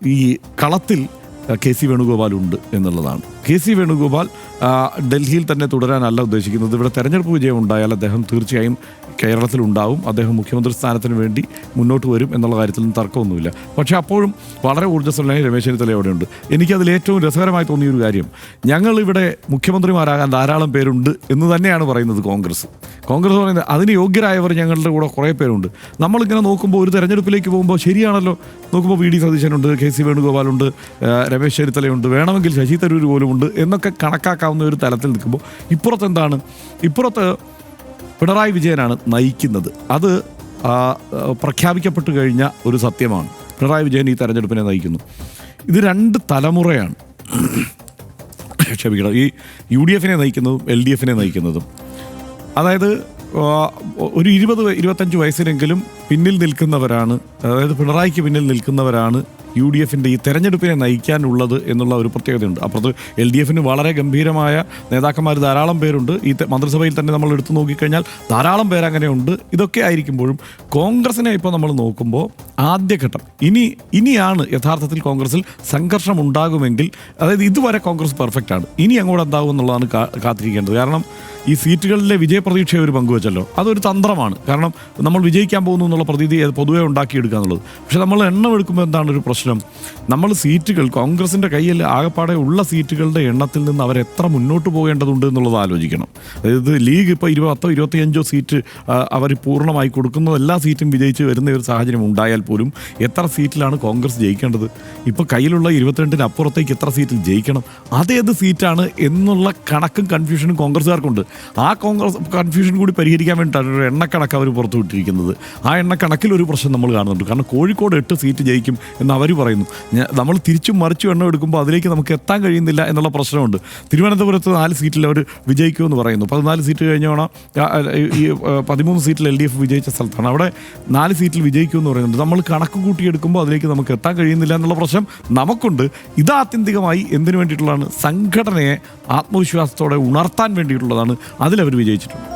ഈ കളത്തിൽ കെ.സി. വേണുഗോപാൽ ഉണ്ട് എന്നുള്ളതാണ്. കെ.സി. വേണുഗോപാൽ ഡൽഹിയിൽ തന്നെ തുടരാനല്ല ഉദ്ദേശിക്കുന്നത്. ഇവിടെ തെരഞ്ഞെടുപ്പ് വിജയം ഉണ്ടായാൽ അദ്ദേഹം തീർച്ചയായും കേരളത്തിലുണ്ടാവും. അദ്ദേഹം മുഖ്യമന്ത്രി സ്ഥാനത്തിന് വേണ്ടി മുന്നോട്ട് വരും എന്നുള്ള കാര്യത്തിലും തർക്കമൊന്നുമില്ല. പക്ഷേ അപ്പോഴും വളരെ ഊർജ്ജസ്വലനായി രമേശ് ചെന്നിത്തല അവിടെയുണ്ട്. എനിക്കതിൽ ഏറ്റവും രസകരമായി തോന്നിയൊരു കാര്യം, ഞങ്ങളിവിടെ മുഖ്യമന്ത്രിമാരാകാൻ ധാരാളം പേരുണ്ട് എന്ന് തന്നെയാണ് പറയുന്നത് കോൺഗ്രസ് പറയുന്നത്. അതിന് യോഗ്യരായവർ ഞങ്ങളുടെ കൂടെ കുറേ പേരുണ്ട്. നമ്മളിങ്ങനെ നോക്കുമ്പോൾ ഒരു തെരഞ്ഞെടുപ്പിലേക്ക് പോകുമ്പോൾ ശരിയാണല്ലോ, നോക്കുമ്പോൾ വി.ഡി. സതീശനുണ്ട്, കെ.സി. വേണുഗോപാലുണ്ട്, രമേശ് ചെന്നിത്തലയുണ്ട്, വേണമെങ്കിൽ ശശി തരൂർ പോലുമുണ്ട് എന്നൊക്കെ കണക്കാക്കാവുന്ന ഒരു തലത്തിൽ നിൽക്കുമ്പോൾ ഇപ്പുറത്ത് പിണറായി വിജയനാണ് നയിക്കുന്നത്. അത് പ്രഖ്യാപിക്കപ്പെട്ടു കഴിഞ്ഞ ഒരു സത്യമാണ്. പിണറായി വിജയൻ ഈ തെരഞ്ഞെടുപ്പിനെ നയിക്കുന്നു. ഇത് 2 തലമുറയാണ്. ക്ഷമിക്കണം, ഈ UDF-നെ നയിക്കുന്നതും LDF-നെ നയിക്കുന്നതും. അതായത് ഒരു 20-25 വയസ്സിനെങ്കിലും പിന്നിൽ നിൽക്കുന്നവരാണ്, അതായത് പിണറായിക്ക് പിന്നിൽ നിൽക്കുന്നവരാണ് UDF-ൻ്റെ ഈ തെരഞ്ഞെടുപ്പിനെ നയിക്കാനുള്ളത് എന്നുള്ള ഒരു പ്രത്യേകതയുണ്ട്. അപ്പുറത്ത് LDF-ന് വളരെ ഗംഭീരമായ നേതാക്കന്മാർ ധാരാളം പേരുണ്ട്. ഈ മന്ത്രിസഭയിൽ തന്നെ നമ്മൾ എടുത്തു നോക്കിക്കഴിഞ്ഞാൽ ധാരാളം പേരങ്ങനെയുണ്ട്. ഇതൊക്കെ ആയിരിക്കുമ്പോഴും കോൺഗ്രസിനെ ഇപ്പോൾ നമ്മൾ നോക്കുമ്പോൾ ആദ്യഘട്ടം ഇനിയാണ് യഥാർത്ഥത്തിൽ കോൺഗ്രസിൽ സംഘർഷം ഉണ്ടാകുമെങ്കിൽ, അതായത് ഇതുവരെ കോൺഗ്രസ് പെർഫെക്റ്റ് ആണ്, ഇനി അങ്ങോട്ട് എന്താകും എന്നുള്ളതാണ് കാത്തിരിക്കേണ്ടത്. കാരണം ഈ സീറ്റുകളിലെ വിജയപ്രതീക്ഷ ഒരു പങ്കുവച്ചല്ലോ, അതൊരു തന്ത്രമാണ്. കാരണം നമ്മൾ വിജയിക്കാൻ പോകുന്നു എന്നുള്ള പ്രതീതി പൊതുവെ ഉണ്ടാക്കിയെടുക്കുക എന്നുള്ളത്. പക്ഷെ നമ്മൾ എണ്ണം എടുക്കുമ്പോൾ എന്താണ് ഒരു പ്രശ്നം? നമ്മൾ സീറ്റുകൾ കോൺഗ്രസിൻ്റെ കയ്യിൽ ആകെപ്പാടെ ഉള്ള സീറ്റുകളുടെ എണ്ണത്തിൽ നിന്ന് അവരെത്ര മുന്നോട്ട് പോകേണ്ടതുണ്ട് എന്നുള്ളത് ആലോചിക്കണം. അതായത് ലീഗ് ഇപ്പോൾ 20-25 സീറ്റ് അവർ പൂർണ്ണമായി കൊടുക്കുന്ന എല്ലാ സീറ്റും വിജയിച്ച് വരുന്ന ഒരു സാഹചര്യം ഉണ്ടായാൽ പോലും എത്ര സീറ്റിലാണ് കോൺഗ്രസ് ജയിക്കേണ്ടത്? ഇപ്പോൾ കയ്യിലുള്ള 22-ന് അപ്പുറത്തേക്ക് എത്ര സീറ്റിൽ ജയിക്കണം? അതേത് സീറ്റാണ് എന്നുള്ള കണക്കും കൺഫ്യൂഷനും കോൺഗ്രസ്സുകാർക്കുണ്ട്. ആ കോൺഗ്രസ് കൺഫ്യൂഷൻ കൂടി പരിഹരിക്കാൻ വേണ്ടിയിട്ടാണ് ഒരു എണ്ണക്കണക്ക് അവർ പുറത്തു വിട്ടിരിക്കുന്നത്. ആ എണ്ണക്കണക്കിൽ ഒരു പ്രശ്നം നമ്മൾ കാണുന്നുണ്ട്. കാരണം കോഴിക്കോട് 8 സീറ്റ് ജയിക്കും എന്ന് അവർ പറയുന്നു. നമ്മൾ തിരിച്ചും മറിച്ചും എണ്ണം എടുക്കുമ്പോൾ അതിലേക്ക് നമുക്ക് എത്താൻ കഴിയുന്നില്ല എന്നുള്ള പ്രശ്നമുണ്ട്. തിരുവനന്തപുരത്ത് 4 സീറ്റിൽ അവർ വിജയിക്കുമെന്ന് പറയുന്നു. 14 സീറ്റ് കഴിഞ്ഞോണം ഈ 13 സീറ്റിൽ LDF വിജയിച്ച സ്ഥലത്താണ്. അവിടെ 4 സീറ്റിൽ വിജയിക്കുമെന്ന് പറയുന്നുണ്ട്. നമ്മൾ കണക്ക് കൂട്ടിയെടുക്കുമ്പോൾ അതിലേക്ക് നമുക്ക് എത്താൻ കഴിയുന്നില്ല എന്നുള്ള പ്രശ്നം നമുക്കുണ്ട്. ഇത് ആത്യന്തികമായി എന്തിനു വേണ്ടിയിട്ടുള്ളതാണ്? സംഘടനയെ ആത്മവിശ്വാസത്തോടെ ഉണർത്താൻ വേണ്ടിയിട്ടുള്ളതാണ്. അതിലവർ വിജയിച്ചിട്ടുണ്ട്.